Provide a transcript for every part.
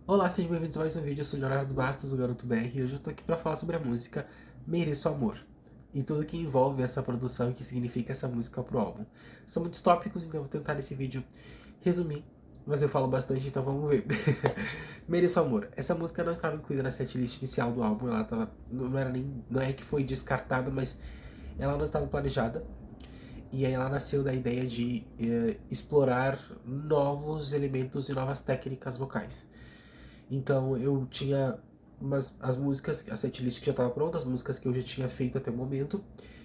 Olá, sejam bem-vindos a mais um vídeo. Eu sou o Leonardo Bastos, o Garoto BR, e hoje eu tô aqui pra falar sobre a música Mereço Amor e tudo que envolve essa produção e que significa essa música pro álbum. São muitos tópicos, então eu vou tentar nesse vídeo resumir, mas eu falo bastante, então vamos ver. Mereço Amor. Essa música não estava incluída na setlist inicial do álbum, ela tava, não é que foi descartada, mas ela não estava planejada. E aí ela nasceu da ideia de explorar novos elementos e novas técnicas vocais. Então eu tinha as músicas, a setlist que já estava pronta, as músicas que eu já tinha feito até o momento.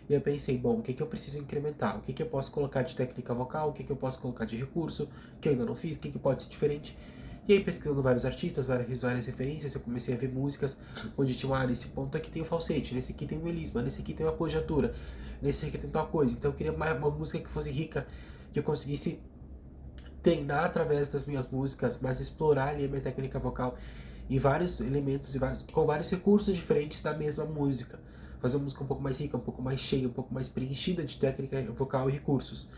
E eu pensei, bom, o que eu preciso incrementar? O que eu posso colocar de técnica vocal? O que eu posso colocar de recurso? Que eu ainda não fiz? O que pode ser diferente? E aí, pesquisando vários artistas, várias referências, eu comecei a ver músicas onde tinha, nesse ponto aqui tem o falsete, nesse aqui tem o melisma, nesse aqui tem uma apogiatura, nesse aqui tem tal coisa. Então eu queria uma música que fosse rica, que eu conseguisse treinar através das minhas músicas, mas explorar ali a minha técnica vocal em vários elementos e com vários recursos diferentes da mesma música. Fazer uma música um pouco mais rica, um pouco mais cheia, um pouco mais preenchida de técnica vocal e recursos.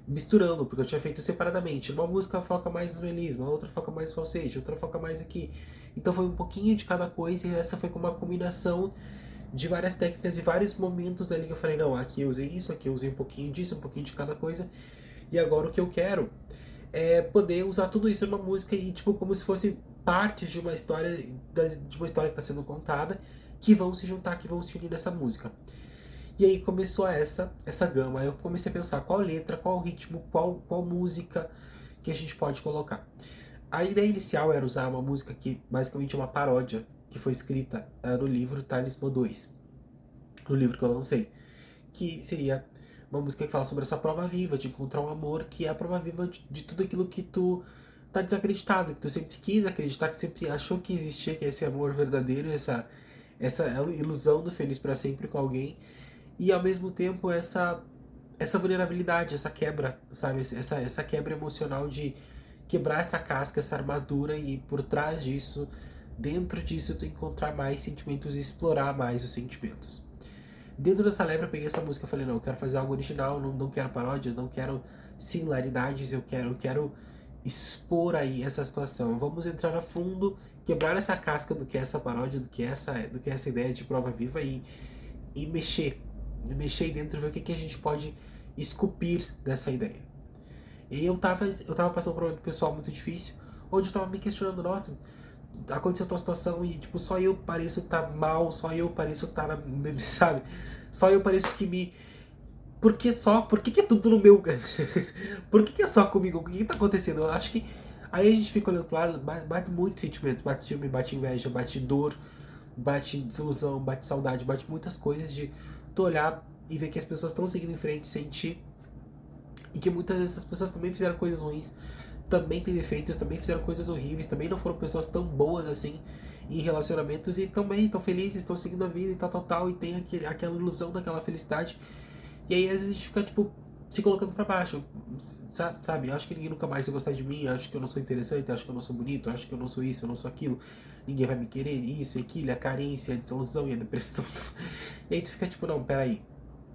Misturando, porque eu tinha feito separadamente. Uma música foca mais no melisma, outra foca mais no falsete, outra foca mais aqui. Então foi um pouquinho de cada coisa e essa foi com uma combinação de várias técnicas e vários momentos ali que eu falei, não, aqui eu usei isso, aqui eu usei um pouquinho disso, um pouquinho de cada coisa. E agora o que eu quero é poder usar tudo isso numa música e tipo como se fosse partes de uma história de uma história que está sendo contada que vão se juntar, que vão se unir nessa música. E aí começou essa gama. Aí eu comecei a pensar qual letra, qual ritmo, qual música que a gente pode colocar. A ideia inicial era usar uma música que basicamente é uma paródia que foi escrita no livro Talismã 2, no livro que eu lancei, que seria uma música que fala sobre essa prova viva, de encontrar um amor, que é a prova viva de tudo aquilo que tu tá desacreditado, que tu sempre quis acreditar, que sempre achou que existia, que é esse amor verdadeiro, essa ilusão do feliz para sempre com alguém, e ao mesmo tempo essa vulnerabilidade, essa quebra, sabe? Essa quebra emocional de quebrar essa casca, essa armadura e por trás disso, dentro disso, tu encontrar mais sentimentos e explorar mais os sentimentos. Dentro dessa leva eu peguei essa música e falei, não, eu quero fazer algo original, não quero paródias, não quero similaridades, eu quero expor aí essa situação. Vamos entrar a fundo, quebrar essa casca do que é essa paródia, do que é essa ideia de prova viva e mexer dentro, ver o que a gente pode esculpir dessa ideia. E eu tava passando por um momento pessoal muito difícil, onde eu tava me questionando, nossa, aconteceu tua situação e, tipo, só eu pareço estar mal, só eu pareço estar sabe? Só eu pareço que me... Por que só? Por que é tudo no meu... Por que é só comigo? O que tá acontecendo? Eu acho que... Aí a gente fica olhando pro lado, bate muitos sentimentos, bate ciúme, bate inveja, bate dor, bate desilusão, bate saudade, bate muitas coisas de tu olhar e ver que as pessoas estão seguindo em frente sem ti e que muitas dessas pessoas também fizeram coisas ruins, também têm defeitos, também fizeram coisas horríveis, também não foram pessoas tão boas assim em relacionamentos e também estão felizes, estão seguindo a vida e tal, e tem aquela ilusão daquela felicidade. E aí às vezes a gente fica, tipo, se colocando pra baixo, sabe? Acho que ninguém nunca mais vai gostar de mim, acho que eu não sou interessante, acho que eu não sou bonito, acho que eu não sou isso, eu não sou aquilo, ninguém vai me querer, isso e aquilo, a carência, a desilusão e a depressão. E aí tu fica tipo, não, peraí,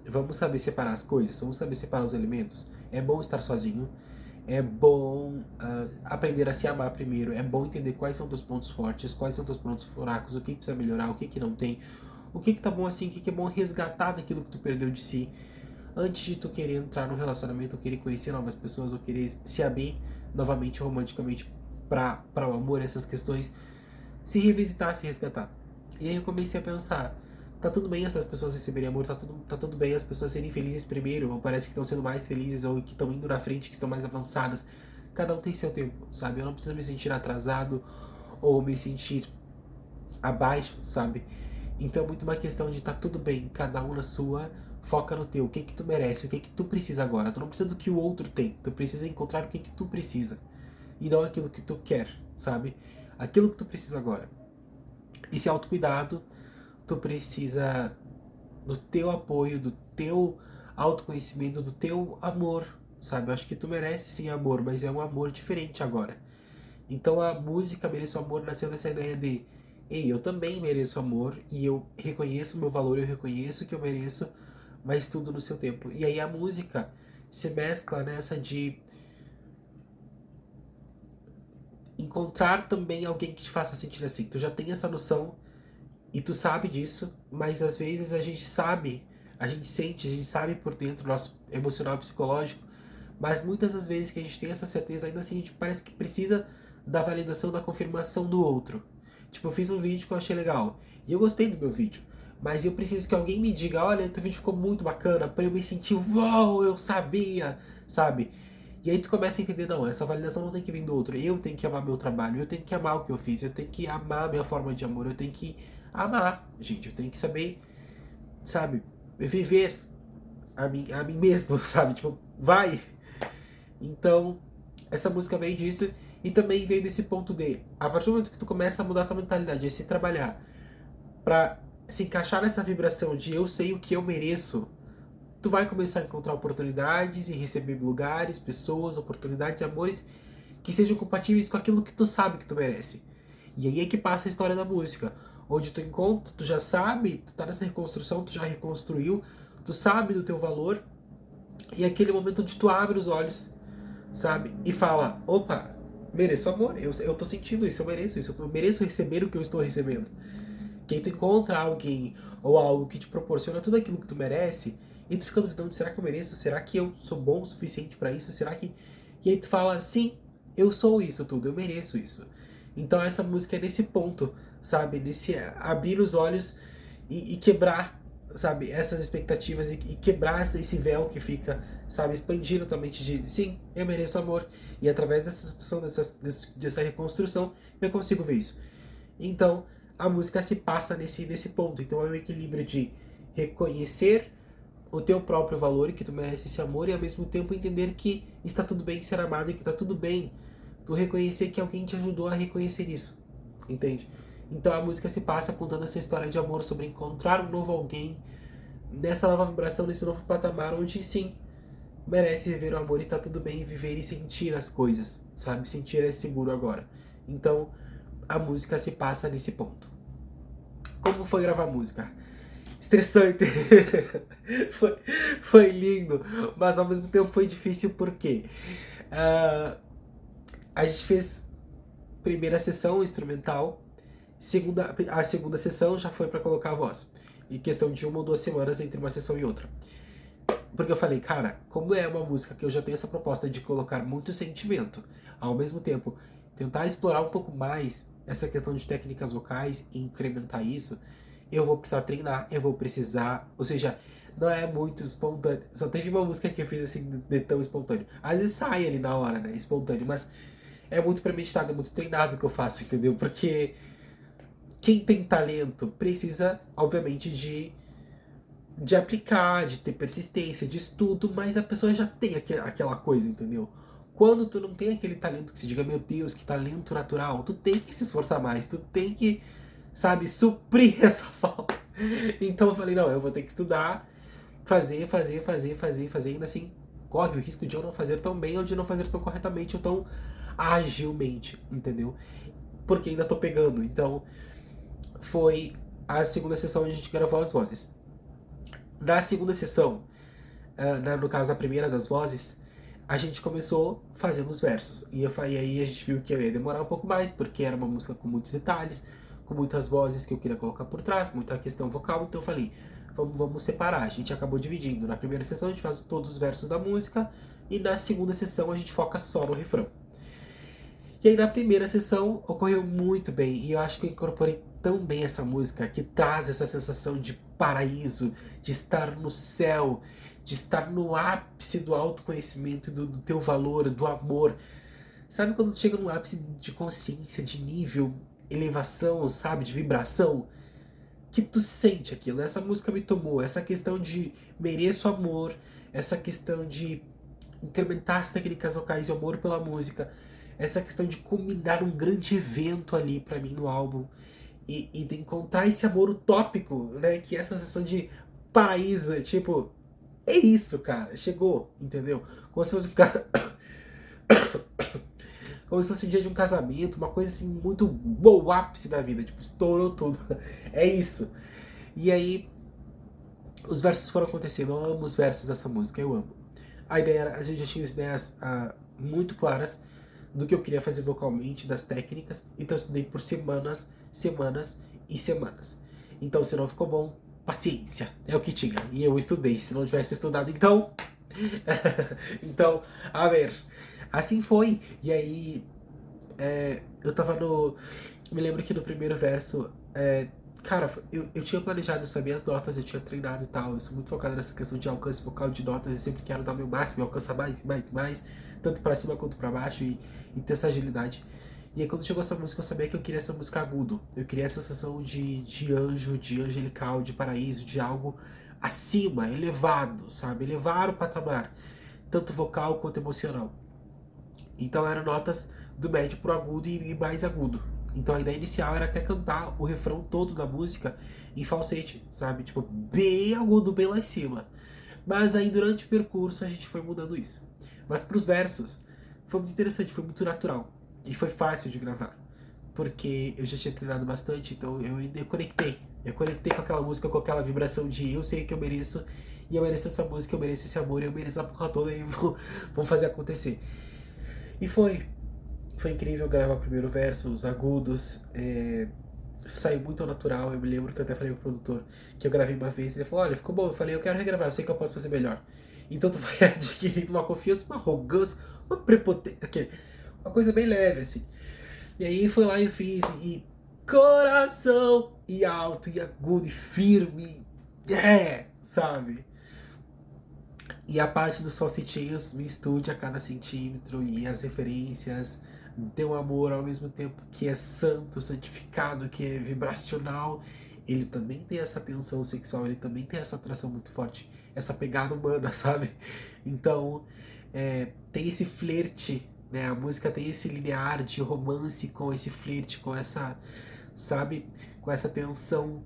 vamos saber separar as coisas, vamos saber separar os elementos. É bom estar sozinho, é bom aprender a se amar primeiro, é bom entender quais são teus pontos fortes, quais são teus pontos fracos, o que precisa melhorar, o que não tem, o que tá bom assim, o que é bom resgatar daquilo que tu perdeu de si, antes de tu querer entrar num relacionamento, ou querer conhecer novas pessoas, ou querer se abrir novamente romanticamente para o amor, essas questões, se revisitar, se resgatar. E aí eu comecei a pensar, tá tudo bem essas pessoas receberem amor, tá tudo bem as pessoas serem felizes primeiro, ou parece que estão sendo mais felizes, ou que estão indo na frente, que estão mais avançadas. Cada um tem seu tempo, sabe? Eu não preciso me sentir atrasado ou me sentir abaixo, sabe? Então é muito uma questão de tá tudo bem, cada um na sua, foca no teu, o que tu merece, o que tu precisa agora. Tu não precisa do que o outro tem, tu precisa encontrar o que tu precisa e não aquilo que tu quer, sabe? Aquilo que tu precisa agora. Esse autocuidado, tu precisa do teu apoio, do teu autoconhecimento, do teu amor, sabe? Eu acho que tu merece sim amor, mas é um amor diferente agora. Então a música Mereço Amor nasceu dessa ideia de ei, eu também mereço amor e eu reconheço o meu valor, eu reconheço que eu mereço, mas tudo no seu tempo. E aí a música se mescla nessa de encontrar também alguém que te faça sentir assim. Tu já tem essa noção e tu sabe disso, mas às vezes a gente sabe, a gente sente, a gente sabe por dentro, nosso emocional e psicológico, mas muitas das vezes que a gente tem essa certeza, ainda assim a gente parece que precisa da validação, da confirmação do outro. Tipo, eu fiz um vídeo que eu achei legal, e eu gostei do meu vídeo, mas eu preciso que alguém me diga, olha, teu vídeo ficou muito bacana, pra eu me sentir, uau, eu sabia, sabe? E aí tu começa a entender, não, essa validação não tem que vir do outro, eu tenho que amar meu trabalho, eu tenho que amar o que eu fiz, eu tenho que amar a minha forma de amor, eu tenho que amar, gente, eu tenho que saber, sabe, viver a mim mesmo, sabe, tipo, vai. Então, essa música veio disso e também veio desse ponto de, a partir do momento que tu começa a mudar a tua mentalidade, a se trabalhar pra se encaixar nessa vibração de eu sei o que eu mereço, tu vai começar a encontrar oportunidades e receber lugares, pessoas, oportunidades e amores que sejam compatíveis com aquilo que tu sabe que tu merece. E aí é que passa a história da música, onde tu encontra, tu já sabe, tu tá nessa reconstrução, tu já reconstruiu, tu sabe do teu valor, e é aquele momento onde tu abre os olhos, sabe? E fala, opa, mereço amor, eu tô sentindo isso, eu mereço isso, eu mereço receber o que eu estou recebendo. Que aí tu encontra alguém ou algo que te proporciona tudo aquilo que tu merece, e tu fica duvidando, será que eu mereço? Será que eu sou bom o suficiente pra isso? Será que... E aí tu fala, sim, eu sou isso tudo, eu mereço isso. Então essa música é nesse ponto, sabe? Nesse abrir os olhos e quebrar, sabe? Essas expectativas e quebrar esse véu que fica, sabe? Expandir a tua mente de, sim, eu mereço amor. E através dessa situação, dessa reconstrução, eu consigo ver isso. Então, a música se passa nesse ponto. Então é um equilíbrio de reconhecer o teu próprio valor e que tu merece esse amor e ao mesmo tempo entender que está tudo bem ser amado e que está tudo bem tu reconhecer que alguém te ajudou a reconhecer isso, entende? Então a música se passa contando essa história de amor sobre encontrar um novo alguém nessa nova vibração, nesse novo patamar onde sim, merece viver o amor e tá tudo bem viver e sentir as coisas, sabe? Sentir é seguro agora. Então a música se passa nesse ponto. Como foi gravar música? Estressante. foi, foi lindo, mas ao mesmo tempo foi difícil porque a gente fez primeira sessão instrumental, a segunda sessão já foi para colocar a voz. Em questão de 1 ou 2 semanas entre uma sessão e outra. Porque eu falei, cara, como é uma música que eu já tenho essa proposta de colocar muito sentimento, ao mesmo tempo tentar explorar um pouco mais essa questão de técnicas vocais e incrementar isso, eu vou precisar treinar, eu vou precisar, ou seja, não é muito espontâneo. Só teve uma música que eu fiz assim de tão espontâneo. Às vezes sai ali na hora, né, espontâneo, mas é muito premeditado, é muito treinado que eu faço, entendeu? Porque quem tem talento precisa, obviamente, de aplicar, de ter persistência, de estudo, mas a pessoa já tem aquela coisa, entendeu? Quando tu não tem aquele talento que se diga, meu Deus, que talento natural, tu tem que se esforçar mais, tu tem que, sabe, suprir essa falta. Então eu falei, não, eu vou ter que estudar, fazer, ainda assim, corre o risco de eu não fazer tão bem ou de não fazer tão corretamente ou tão agilmente, entendeu? Porque ainda tô pegando. Então, foi a segunda sessão onde a gente gravou as vozes. Na segunda sessão, no caso a primeira das vozes, a gente começou fazendo os versos. E aí a gente viu que ia demorar um pouco mais, porque era uma música com muitos detalhes, com muitas vozes que eu queria colocar por trás, muita questão vocal, então eu falei, vamos separar. A gente acabou dividindo. Na primeira sessão a gente faz todos os versos da música, e na segunda sessão a gente foca só no refrão. E aí na primeira sessão ocorreu muito bem, e eu acho que eu incorporei tão bem essa música, que traz essa sensação de paraíso, de estar no céu, de estar no ápice do autoconhecimento, do teu valor, do amor. Sabe quando tu chega num ápice de consciência, de nível, elevação, sabe, de vibração? Que tu sente aquilo. Essa música me tomou, essa questão de mereço amor, essa questão de incrementar as técnicas vocais e amor pela música, essa questão de combinar um grande evento ali pra mim no álbum e de encontrar esse amor utópico, né, que é essa sensação de paraíso, tipo, é isso, cara, chegou, entendeu? Como se fosse um cara... Como se fosse um dia de um casamento, uma coisa assim muito boa, o ápice da vida, tipo, estourou tudo. É isso. E aí, os versos foram acontecendo, eu amo os versos dessa música, eu amo. A ideia era, a gente já tinha as ideias muito claras, do que eu queria fazer vocalmente, das técnicas. Então eu estudei por semanas, semanas e semanas. Então se não ficou bom, paciência, é o que tinha. E eu estudei, se não tivesse estudado então... então, a ver, assim foi. E aí, eu tava no... Me lembro que no primeiro verso, cara, eu tinha planejado, eu sabia as notas, eu tinha treinado e tal. Eu sou muito focado nessa questão de alcance vocal, de notas. Eu sempre quero dar o meu máximo e alcançar mais, mais, mais, tanto pra cima quanto pra baixo, e ter essa agilidade. E aí quando chegou essa música, eu sabia que eu queria essa música agudo. Eu queria a sensação de anjo, de angelical, de paraíso, de algo acima, elevado, sabe? Elevar o patamar, tanto vocal quanto emocional. Então eram notas do médio pro agudo e mais agudo. Então a ideia inicial era até cantar o refrão todo da música em falsete, sabe? Tipo, bem agudo, bem lá em cima. Mas aí durante o percurso a gente foi mudando isso. Mas pros versos, foi muito interessante, foi muito natural. E foi fácil de gravar. Porque eu já tinha treinado bastante, então eu ainda conectei. Eu conectei com aquela música, com aquela vibração de eu sei que eu mereço, e eu mereço essa música, eu mereço esse amor, eu mereço a porra toda e vou fazer acontecer. E foi incrível gravar o primeiro verso, os agudos, saiu muito natural. Eu me lembro que eu até falei pro produtor que eu gravei uma vez, ele falou, olha, ficou bom. Eu falei, eu quero regravar, eu sei que eu posso fazer melhor. Então tu vai adquirindo uma confiança, uma arrogância, uma prepotência, uma coisa bem leve, assim. E aí foi lá e eu fiz, e coração, e alto, e agudo, e firme, sabe? E a parte dos falsetinhos me estude a cada centímetro, e as referências, ter um amor ao mesmo tempo que é santo, santificado, que é vibracional. Ele também tem essa tensão sexual, ele também tem essa atração muito forte, essa pegada humana, sabe? Então, tem esse flerte, né? A música tem esse linear de romance com esse flerte, com essa, sabe? Com essa tensão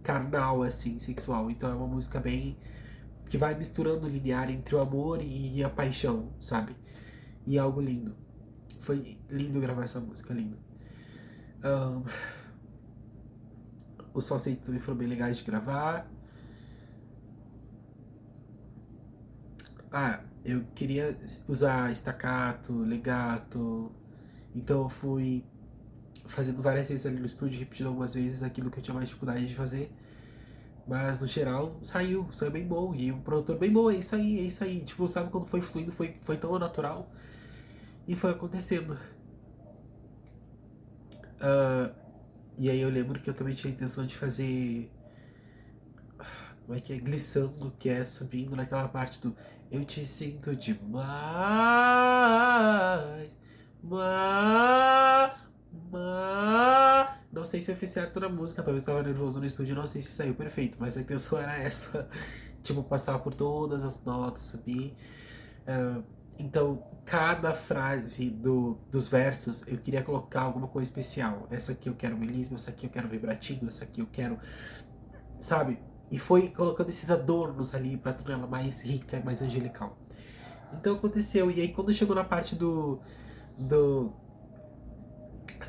carnal, assim, sexual. Então é uma música bem que vai misturando o linear entre o amor e a paixão, sabe? E é algo lindo. Foi lindo gravar essa música, lindo. Os falsetes também foram bem legais de gravar. Eu queria usar staccato, legato, então eu fui fazendo várias vezes ali no estúdio, repetindo algumas vezes aquilo que eu tinha mais dificuldade de fazer. Mas no geral saiu bem bom. E o produtor bem bom, é isso aí, é isso aí. Tipo, sabe quando foi fluindo, foi tão natural. E foi acontecendo. E aí eu lembro que eu também tinha a intenção de fazer. Como é que é? Glissando, que é subindo naquela parte do eu te sinto demais. Não sei se eu fiz certo na música, talvez estava nervoso no estúdio, não sei se saiu perfeito, mas a intenção era essa. Tipo, passar por todas as notas, subir. Então, cada frase dos versos eu queria colocar alguma coisa especial. Essa aqui eu quero melisma, essa aqui eu quero vibratinho, essa aqui eu quero. Sabe? E foi colocando esses adornos ali pra tornar ela mais rica e mais angelical. Então aconteceu. E aí quando chegou na parte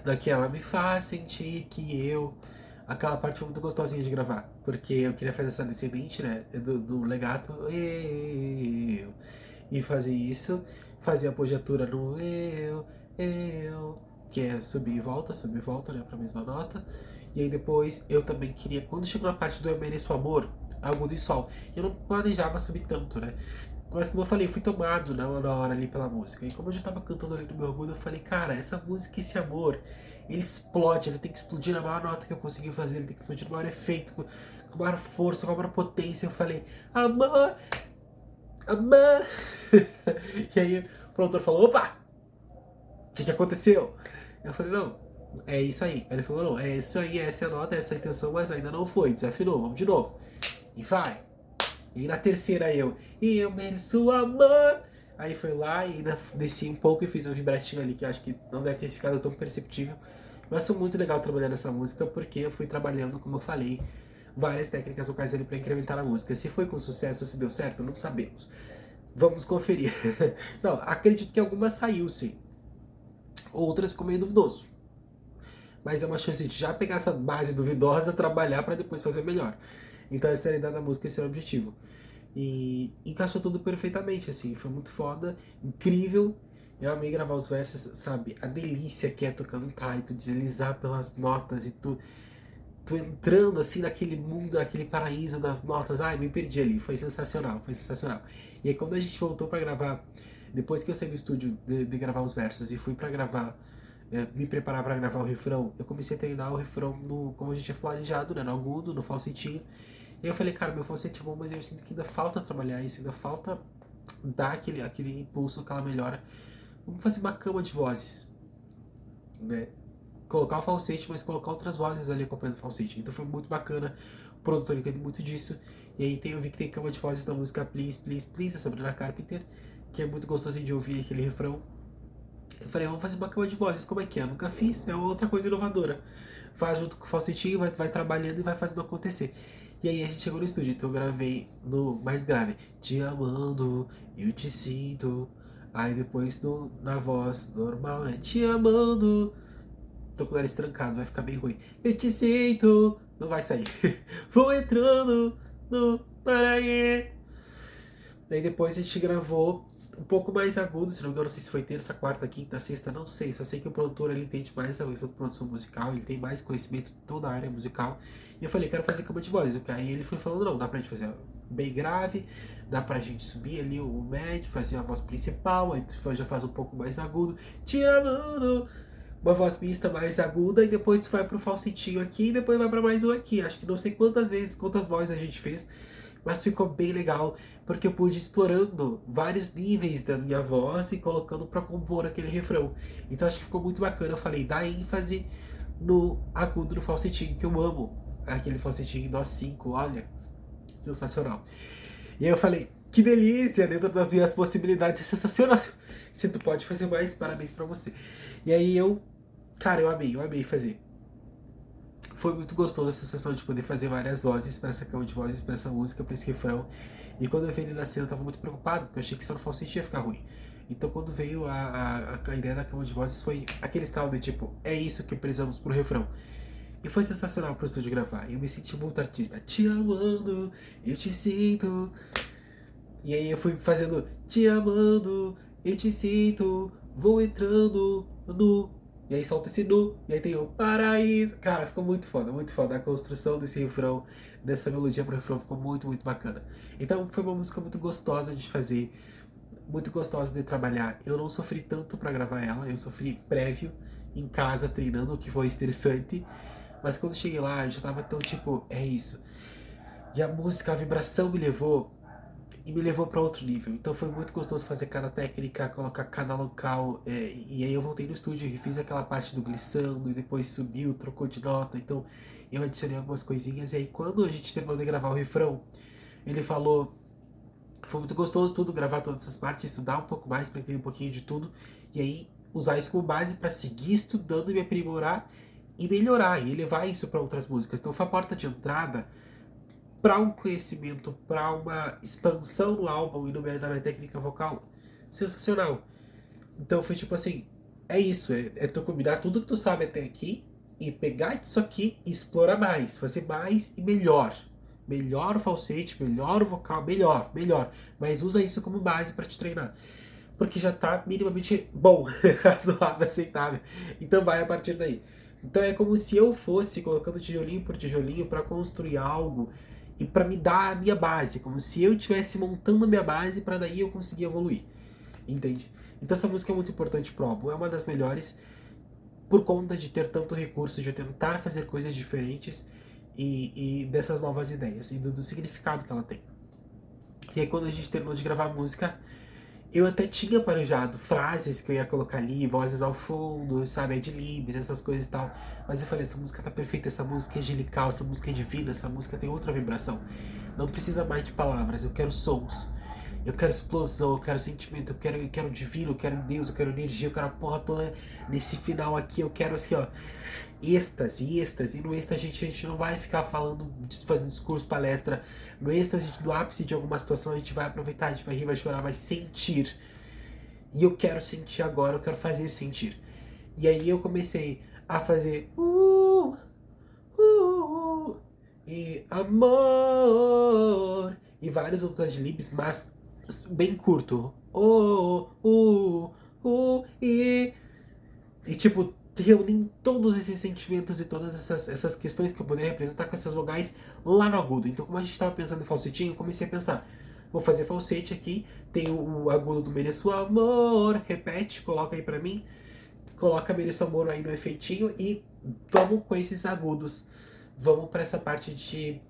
daquela me faz sentir que eu. Aquela parte foi muito gostosinha de gravar. Porque eu queria fazer essa descendente, né? Do legato. E fazer isso. Fazer a apogiatura no que é subir e volta, né? Pra mesma nota. E aí depois eu também queria. Quando chegou na parte do eu mereço amor, agudo e sol. Eu não planejava subir tanto, né? Mas como eu falei, eu fui tomado na hora ali pela música. E como eu já tava cantando ali no meu agudo, eu falei, cara, essa música, esse amor, ele explode, ele tem que explodir na maior nota que eu consegui fazer, ele tem que explodir no maior efeito, com a maior força, com a maior potência. Eu falei, amor, amor. E aí o produtor falou, opa, o que aconteceu? Eu falei, não, é isso aí. Aí ele falou, não, é isso aí, essa é a nota, essa é a intenção, mas ainda não foi, desafinou, vamos de novo. E vai. E na terceira e eu mereço amor. Aí foi lá e desci um pouco e fiz um vibratinho ali que acho que não deve ter ficado tão perceptível. Mas foi muito legal trabalhar nessa música porque eu fui trabalhando, como eu falei, várias técnicas vocais ali pra incrementar a música. Se foi com sucesso, se deu certo, não sabemos. Vamos conferir. Não, acredito que algumas saiu sim. Outras ficou meio duvidoso. Mas é uma chance de já pegar essa base duvidosa, trabalhar pra depois fazer melhor. Então essa era a ideia da música, esse era o objetivo. E encaixou tudo perfeitamente, assim, foi muito foda, incrível. Eu amei gravar os versos, sabe? A delícia que é tu cantar e tu deslizar pelas notas e tu entrando assim naquele mundo, naquele paraíso das notas. Ai, me perdi ali. Foi sensacional, foi sensacional. E aí quando a gente voltou pra gravar, depois que eu saí do estúdio de gravar os versos e fui pra gravar, me preparar pra gravar o refrão, eu comecei a treinar o refrão no, como a gente tinha planejado, né? No agudo, no falsetinho. E aí eu falei, cara, meu falsete é bom, mas eu sinto que ainda falta trabalhar isso, ainda falta dar aquele impulso, aquela melhora. Vamos fazer uma cama de vozes, né? Colocar o falsete, mas colocar outras vozes ali acompanhando o falsete. Então foi muito bacana. O produtor entende muito disso. E aí eu vi que tem cama de vozes na música Please, Please, Please, da Sabrina Carpenter, que é muito gostosinho de ouvir aquele refrão. Eu falei, vamos fazer uma cama de vozes, como é que é? Eu nunca fiz, é outra coisa inovadora. Faz junto com o falsetinho, vai trabalhando e vai fazendo acontecer. E aí a gente chegou no estúdio, então eu gravei no mais grave. Te amando, eu te sinto. Aí depois na voz normal, né? Te amando. Tô com o nariz trancado, vai ficar bem ruim. Eu te sinto. Não vai sair. Vou entrando no paraíso. Daí depois a gente gravou um pouco mais agudo, se não me engano, não sei se foi terça, quarta, quinta, sexta, não sei. Só sei que o produtor ele entende mais essa questão de produção musical, ele tem mais conhecimento de toda a área musical. E eu falei, quero fazer cama de voz. Aí ele foi falando, não, dá pra gente fazer bem grave, dá pra gente subir ali o médio, fazer a voz principal, aí tu já faz um pouco mais agudo, te amando, uma voz mista mais aguda, e depois tu vai pro falsetinho aqui, e depois vai pra mais um aqui. Acho que não sei quantas vezes, quantas vozes a gente fez, mas ficou bem legal, porque eu pude ir explorando vários níveis da minha voz e colocando para compor aquele refrão. Então acho que ficou muito bacana. Eu falei, dá ênfase no agudo do falsetinho, que eu amo. Aquele falsetinho em dó 5, olha, sensacional. E aí eu falei, que delícia, dentro das minhas possibilidades, é sensacional. Se tu pode fazer mais, parabéns pra você. E aí cara, eu amei fazer. Foi muito gostoso a sensação de poder fazer várias vozes para essa cama de vozes, para essa música, para esse refrão. E quando eu vi ele na cena, eu tava muito preocupado, porque eu achei que só no falsete ia ficar ruim. Então quando veio a ideia da cama de vozes, foi aquele estalo de tipo, é isso que precisamos pro refrão. E foi sensacional pro estúdio gravar. Eu me senti muito artista. Te amando, eu te sinto. E aí eu fui fazendo, te amando, eu te sinto, vou entrando no. E aí solta esse nu, e aí tem o paraíso. Cara, ficou muito foda, muito foda. A construção desse refrão, dessa melodia pro refrão ficou muito, muito bacana. Então foi uma música muito gostosa de fazer, muito gostosa de trabalhar. Eu não sofri tanto pra gravar ela, eu sofri prévio, em casa, treinando, o que foi interessante. Mas quando cheguei lá, eu já tava tão tipo, é isso. E a música, a vibração me levou e me levou para outro nível. Então foi muito gostoso fazer cada técnica, colocar cada local. E aí eu voltei no estúdio e fiz aquela parte do glissando e depois subiu, trocou de nota. Então eu adicionei algumas coisinhas. E aí quando a gente terminou de gravar o refrão, ele falou: foi muito gostoso tudo, gravar todas essas partes, estudar um pouco mais para entender um pouquinho de tudo. E aí usar isso como base para seguir estudando e me aprimorar e melhorar e levar isso para outras músicas. Então foi a porta de entrada para um conhecimento, para uma expansão no álbum e na minha técnica vocal sensacional. Então foi tipo assim, é isso, é tu combinar tudo que tu sabe até aqui e pegar isso aqui e explorar mais, fazer mais e melhor. Melhor o falsete, melhor o vocal, melhor. Mas usa isso como base para te treinar. Porque já tá minimamente bom, razoável, aceitável. Então vai a partir daí. Então é como se eu fosse colocando tijolinho por tijolinho para construir algo e para me dar a minha base, como se eu estivesse montando a minha base para daí eu conseguir evoluir, entende? Então essa música é muito importante pro álbum, é uma das melhores por conta de ter tanto recurso, de tentar fazer coisas diferentes e dessas novas ideias e do significado que ela tem. E aí quando a gente terminou de gravar a música, eu até tinha planejado frases que eu ia colocar ali, vozes ao fundo, sabe, adlibs, essas coisas e tal. Mas eu falei, essa música tá perfeita, essa música é angelical, essa música é divina, essa música tem outra vibração. Não precisa mais de palavras, eu quero sons. Eu quero explosão, eu quero sentimento, eu quero divino, eu quero Deus, eu quero energia, eu quero a porra toda nesse final aqui, eu quero assim, ó, êxtase. E no êxtase a gente não vai ficar falando, fazendo discurso, palestra. No êxtase, no ápice de alguma situação, a gente vai aproveitar, a gente vai rir, vai chorar, vai sentir. E eu quero sentir agora, eu quero fazer sentir. E aí eu comecei a fazer e amor e vários outros adlibs, mas bem curto. E tipo, reunir todos esses sentimentos e todas essas questões que eu poderia representar com essas vogais lá no agudo. Então, como a gente estava pensando em falsetinho, eu comecei a pensar, vou fazer falsete aqui, tem o agudo do mereço amor, repete, coloca aí pra mim, coloca mereço amor aí no efeitinho e vamos com esses agudos. Vamos para essa parte de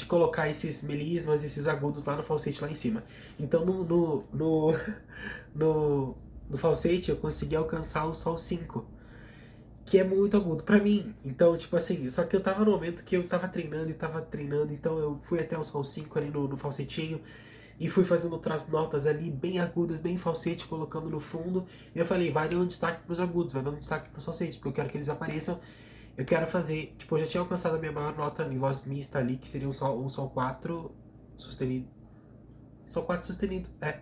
colocar esses melismas, esses agudos lá no falsete lá em cima. Então no, no falsete eu consegui alcançar o sol 5, que é muito agudo pra mim. Então, tipo assim, só que eu tava no momento que eu tava treinando, então eu fui até o sol 5 ali no falsetinho e fui fazendo outras notas ali bem agudas, bem falsete, colocando no fundo. E eu falei, vai dando destaque pros agudos, vai dando destaque pros falsetes, porque eu quero que eles apareçam. Eu quero fazer, tipo, eu já tinha alcançado a minha maior nota em voz mista ali, que seria um sol 4 sustenido. Sol 4 sustenido, é.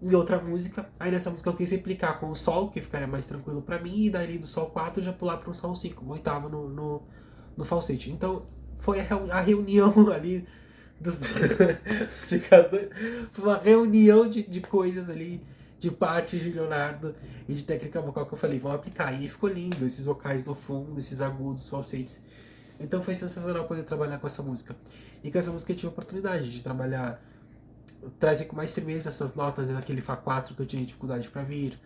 Em outra música, aí nessa música eu quis replicar com o sol, que ficaria mais tranquilo pra mim, e daí do sol 4 já pular para um sol 5, uma oitava no falsete. Então foi a reunião ali dos secadores, foi uma reunião de coisas ali, de partes de Leonardo e de técnica vocal que eu falei, vão aplicar. E ficou lindo, esses vocais no fundo, esses agudos, falsetes. Então foi sensacional poder trabalhar com essa música. E com essa música eu tive a oportunidade de trabalhar, trazer com mais firmeza essas notas daquele Fá 4 que eu tinha dificuldade para vir,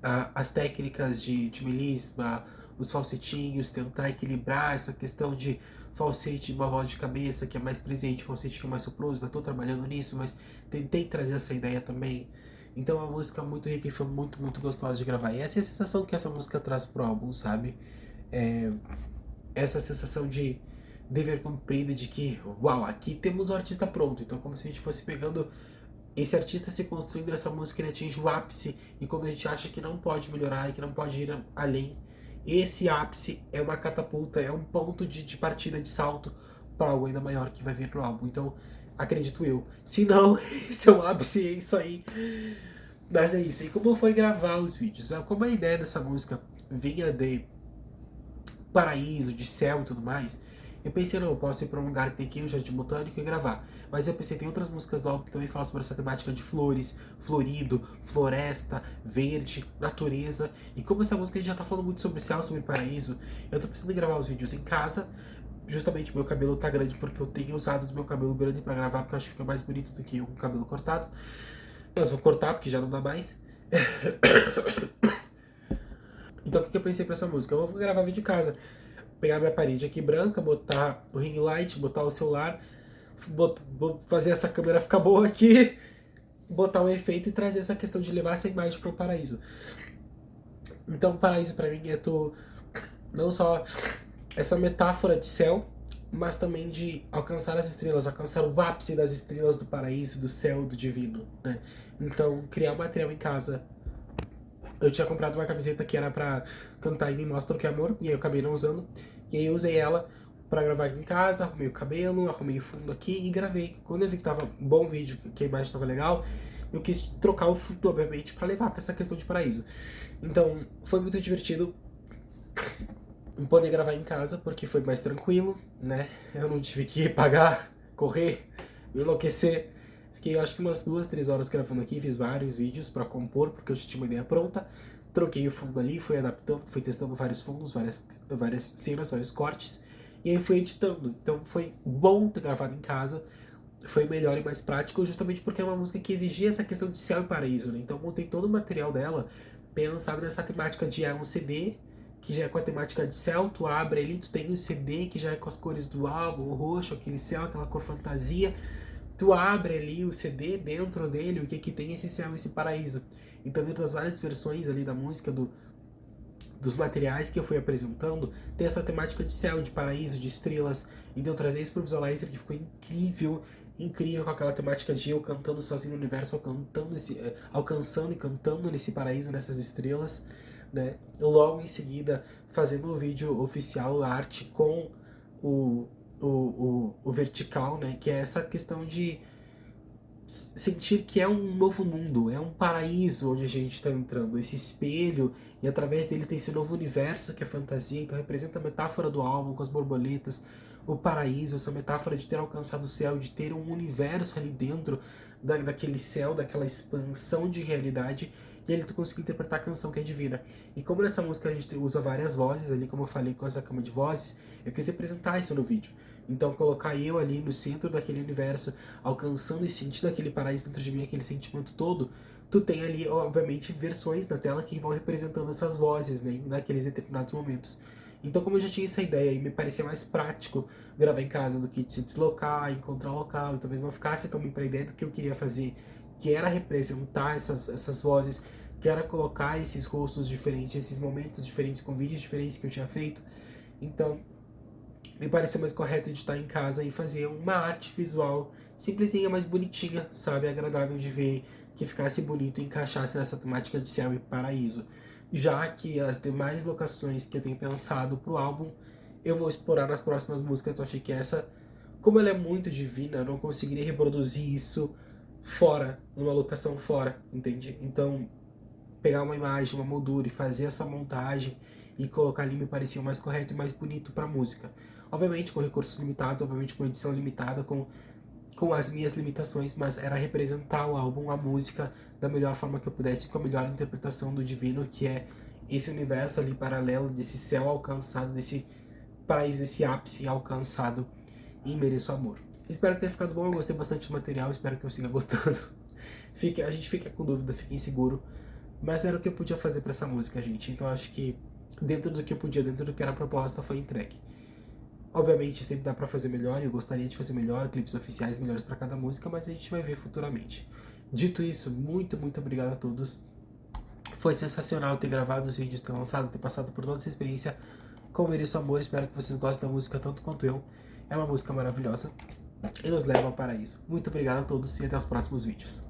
as técnicas de melisma, os falsetinhos, tentar equilibrar essa questão de falsete e uma voz de cabeça que é mais presente, falsete que é mais soproso, ainda estou trabalhando nisso, mas tentei trazer essa ideia também. Então é uma música muito rica e foi muito, muito gostosa de gravar. E essa é a sensação que essa música traz pro álbum, sabe? É, essa sensação de dever cumprido, de que, uau, aqui temos o artista pronto. Então, como se a gente fosse pegando esse artista se construindo nessa música, ele atinge o ápice, e quando a gente acha que não pode melhorar e que não pode ir além, esse ápice é uma catapulta, é um ponto de partida, de salto para algo ainda maior que vai vir no álbum. Então, acredito eu. Se não, esse é o ápice, é isso aí. Mas é isso. E como foi gravar os vídeos? Como a ideia dessa música vinha de paraíso, de céu e tudo mais, eu pensei, não, eu posso ir pra um lugar que tem aqui um jardim botânico e gravar. Mas eu pensei, tem outras músicas do álbum que também falam sobre essa temática de flores, florido, floresta, verde, natureza. E como essa música a gente já tá falando muito sobre céu, sobre paraíso, eu tô pensando em gravar os vídeos em casa. Justamente meu cabelo tá grande porque eu tenho usado do meu cabelo grande pra gravar, porque eu acho que fica mais bonito do que um cabelo cortado. Mas vou cortar porque já não dá mais. Então o que eu pensei pra essa música? Eu vou gravar vídeo em casa. Pegar minha parede aqui branca, botar o ring light, botar o celular, fazer essa câmera ficar boa aqui, botar um efeito e trazer essa questão de levar essa imagem para o paraíso. Então o paraíso para mim é não só essa metáfora de céu, mas também de alcançar as estrelas, alcançar o ápice das estrelas do paraíso, do céu, do divino, né? Então criar um material em casa. Eu tinha comprado uma camiseta que era pra cantar e Me Mostra o Que é Amor, e aí eu acabei não usando. E aí eu usei ela pra gravar aqui em casa, arrumei o cabelo, arrumei o fundo aqui e gravei. Quando eu vi que tava um bom vídeo, que a imagem tava legal, eu quis trocar o fundo, obviamente, pra levar pra essa questão de paraíso. Então, foi muito divertido poder gravar em casa, porque foi mais tranquilo, né? Eu não tive que pagar, correr, me enlouquecer. Fiquei acho que umas 2, 3 horas gravando aqui, fiz vários vídeos pra compor, porque eu já tinha uma ideia pronta. Troquei o fundo ali, fui adaptando, fui testando vários fundos, várias cenas, vários cortes. E aí fui editando. Então foi bom ter gravado em casa. Foi melhor e mais prático, justamente porque é uma música que exigia essa questão de céu e paraíso, né? Então montei todo o material dela pensado nessa temática de um CD, que já é com a temática de céu, tu abre ali, tu tem o CD que já é com as cores do álbum, o roxo, aquele céu, aquela cor fantasia. Tu abre ali o CD, dentro dele, o que tem esse céu, esse paraíso. Então, dentro das várias versões ali da música, dos materiais que eu fui apresentando, tem essa temática de céu, de paraíso, de estrelas. Então, eu trazer isso pro Visualizer, que ficou incrível, incrível, com aquela temática de eu cantando sozinho no universo, alcançando e cantando nesse paraíso, nessas estrelas, né? Logo em seguida, fazendo o vídeo oficial, a arte com o vertical, né? Que é essa questão de sentir que é um novo mundo, é um paraíso onde a gente está entrando, esse espelho, e através dele tem esse novo universo que é fantasia, então representa a metáfora do álbum com as borboletas, o paraíso, essa metáfora de ter alcançado o céu, de ter um universo ali dentro daquele céu, daquela expansão de realidade, e ali tu conseguir interpretar a canção que é divina. E como nessa música a gente usa várias vozes ali, como eu falei com essa cama de vozes, eu quis representar isso no vídeo. Então colocar eu ali no centro daquele universo, alcançando e sentindo aquele paraíso dentro de mim, aquele sentimento todo, tu tem ali, obviamente, versões na tela que vão representando essas vozes, né, naqueles determinados momentos. Então, como eu já tinha essa ideia e me parecia mais prático gravar em casa do que se deslocar, encontrar um local, e talvez não ficasse tão bem para a ideia do que eu queria fazer, que era representar essas vozes, que era colocar esses rostos diferentes, esses momentos diferentes, com vídeos diferentes que eu tinha feito. Então, me pareceu mais correto editar em casa e fazer uma arte visual simplesinha, mais bonitinha, sabe? Agradável de ver, que ficasse bonito e encaixasse nessa temática de céu e paraíso. Já que as demais locações que eu tenho pensado pro álbum, eu vou explorar nas próximas músicas. Eu achei que essa, como ela é muito divina, eu não conseguiria reproduzir isso fora, numa locação fora, entende? Então, pegar uma imagem, uma moldura e fazer essa montagem e colocar ali me parecia mais correto e mais bonito para a música. Obviamente com recursos limitados, obviamente com edição limitada, com as minhas limitações, mas era representar o álbum, a música, da melhor forma que eu pudesse, com a melhor interpretação do divino, que é esse universo ali paralelo, desse céu alcançado, desse paraíso, desse ápice alcançado em Mereço Amor. Espero que tenha ficado bom, eu gostei bastante do material, espero que eu siga gostando. A gente fica com dúvida, fica inseguro, mas era o que eu podia fazer pra essa música, gente. Então acho que dentro do que eu podia, dentro do que era a proposta, foi entregue. Obviamente sempre dá pra fazer melhor, e eu gostaria de fazer melhor, clipes oficiais melhores pra cada música, mas a gente vai ver futuramente. Dito isso, muito obrigado a todos. Foi sensacional ter gravado os vídeos, ter lançado, ter passado por toda essa experiência com Mereço Amor. Espero que vocês gostem da música tanto quanto eu. É uma música maravilhosa e nos leva ao paraíso. Muito obrigado a todos e até os próximos vídeos.